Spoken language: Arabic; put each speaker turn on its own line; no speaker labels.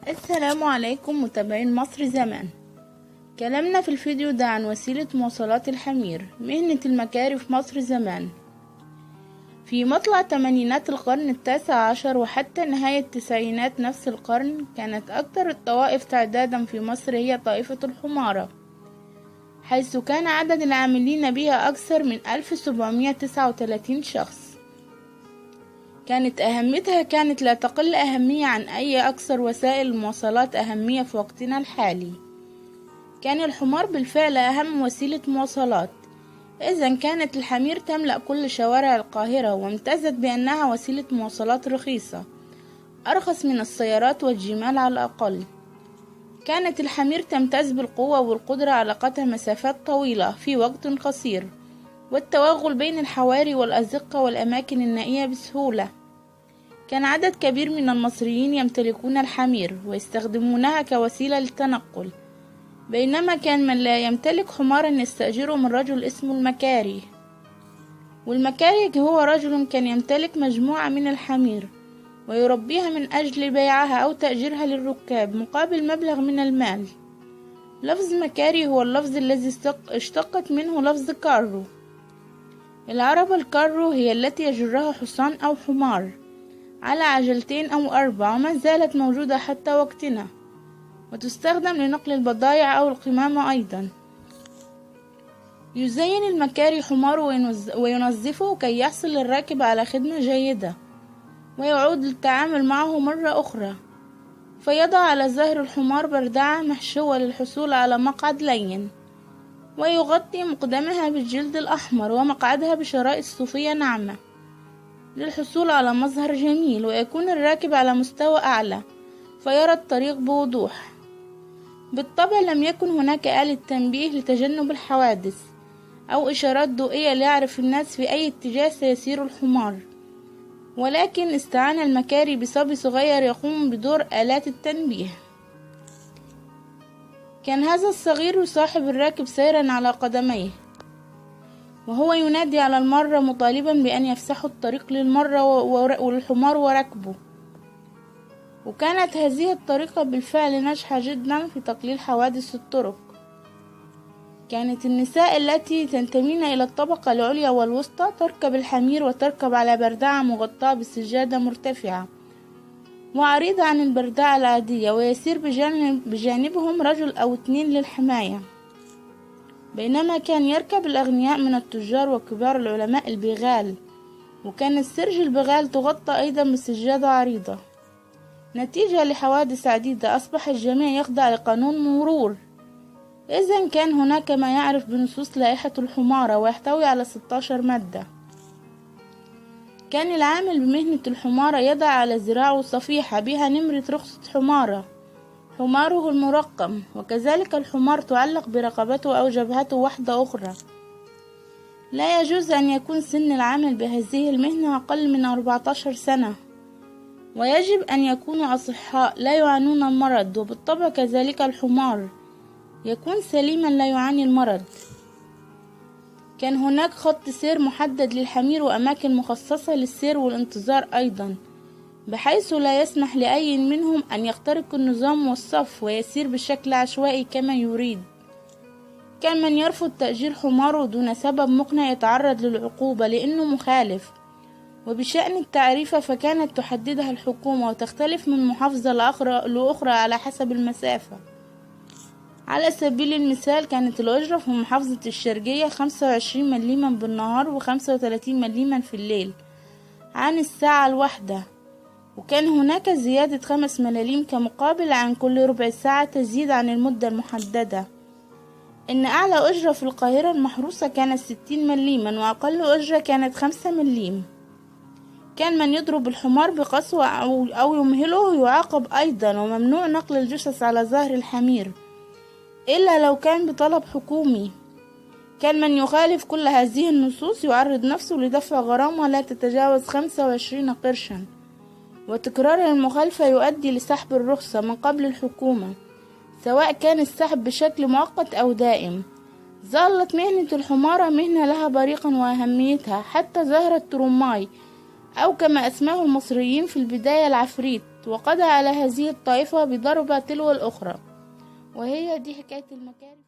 السلام عليكم متابعين مصر زمان. كلامنا في الفيديو ده عن وسيلة مواصلات الحمير، مهنة المكاري في مصر زمان. في مطلع تمانينات القرن التاسع عشر وحتى نهاية تسعينات نفس القرن، كانت أكثر الطوائف تعدادا في مصر هي طائفة الحمارة، حيث كان عدد العاملين بها أكثر من 1739 شخص. كانت أهميتها لا تقل أهمية عن أي أكثر وسائل المواصلات أهمية في وقتنا الحالي. كان الحمار بالفعل أهم وسيلة مواصلات، إذن كانت الحمير تملأ كل شوارع القاهرة، وامتازت بأنها وسيلة مواصلات رخيصة، أرخص من السيارات والجمال على الأقل. كانت الحمير تمتاز بالقوة والقدرة على قطع مسافات طويلة في وقت قصير، والتوغل بين الحواري والأزقة والأماكن النائية بسهولة. كان عدد كبير من المصريين يمتلكون الحمير ويستخدمونها كوسيلة للتنقل، بينما كان من لا يمتلك حمارا يستأجره من رجل اسمه المكاري. والمكاري هو رجل كان يمتلك مجموعة من الحمير ويربيها من أجل بيعها أو تأجيرها للركاب مقابل مبلغ من المال. لفظ مكاري هو اللفظ الذي اشتقت منه لفظ كارو. العربة الكارو هي التي يجرها حصان أو حمار على عجلتين أو 4، وما زالت موجودة حتى وقتنا، وتستخدم لنقل البضائع أو القمامة أيضا. يزين المكاري حماره وينظفه كي يحصل الراكب على خدمة جيدة، ويعود للتعامل معه مرة أخرى، فيضع على ظهر الحمار بردعة محشوة للحصول على مقعد لين، ويغطي مقدمها بالجلد الأحمر ومقعدها بشرائط صوفية ناعمة للحصول على مظهر جميل، ويكون الراكب على مستوى أعلى فيرى الطريق بوضوح. بالطبع لم يكن هناك آلة تنبيه لتجنب الحوادث أو إشارات ضوئية ليعرف الناس في أي اتجاه سيسير الحمار، ولكن استعان المكاري بصبي صغير يقوم بدور آلات التنبيه. كان هذا الصغير يصاحب الراكب سيرا على قدميه، وهو ينادي على المرة مطالبا بأن يفسحوا الطريق للمرة والحمار وركبه. وكانت هذه الطريقة بالفعل ناجحة جدا في تقليل حوادث الطرق. كانت النساء التي تنتمين إلى الطبقة العليا والوسطى تركب الحمير، وتركب على بردعة مغطاة بسجادة مرتفعة وعريضة عن البردعة العادية، ويسير بجانبهم رجل أو 2 للحماية، بينما كان يركب الأغنياء من التجار وكبار العلماء البغال. وكان السرج البغال تغطى أيضا بسجادة عريضة. نتيجة لحوادث عديدة أصبح الجميع يخضع لقانون مرور، إذن كان هناك ما يعرف بنصوص لائحة الحمارة، ويحتوي على 16 مادة. كان العامل بمهنة الحمارة يضع على ذراعه صفيحة بها نمرة رخصة حماره المرقم، وكذلك الحمار تعلق برقبته أو جبهته وحدة أخرى. لا يجوز أن يكون سن العامل بهذه المهنة أقل من 14 سنة، ويجب أن يكونوا أصحاء لا يعانون المرض، وبالطبع كذلك الحمار يكون سليما لا يعاني المرض. كان هناك خط سير محدد للحمير وأماكن مخصصة للسير والانتظار أيضا، بحيث لا يسمح لأي منهم أن يخترق النظام والصف ويسير بشكل عشوائي كما يريد. كان من يرفض تأجير حماره دون سبب مقنع يتعرض للعقوبة لأنه مخالف. وبشأن التعريفة فكانت تحددها الحكومة، وتختلف من محافظة لأخرى على حسب المسافة. على سبيل المثال كانت الأجرة في محافظة الشرقية 25 مليما بالنهار و35 مليما في الليل عن الساعة الواحدة، وكان هناك زيادة 5 ملاليم كمقابل عن كل ربع ساعة تزيد عن المدة المحددة. إن أعلى أجرة في القاهرة المحروسة كانت 60 مليما، وأقل أجرة كانت 5 مليم. كان من يضرب الحمار بقسوة أو يمهله يعاقب أيضا، وممنوع نقل الجثث على ظهر الحمير إلا لو كان بطلب حكومي. كان من يخالف كل هذه النصوص يعرض نفسه لدفع غرامة لا تتجاوز 25 قرشا، وتكرار المخالفة يؤدي لسحب الرخصة من قبل الحكومة، سواء كان السحب بشكل مؤقت أو دائم. ظلت مهنة الحمارة مهنة لها بريقا وأهميتها حتى ظهر الترماي أو كما أسماه المصريين في البداية العفريت، وقضى على هذه الطائفة بضربة تلو الأخرى. وهي دي حكاية المكارم.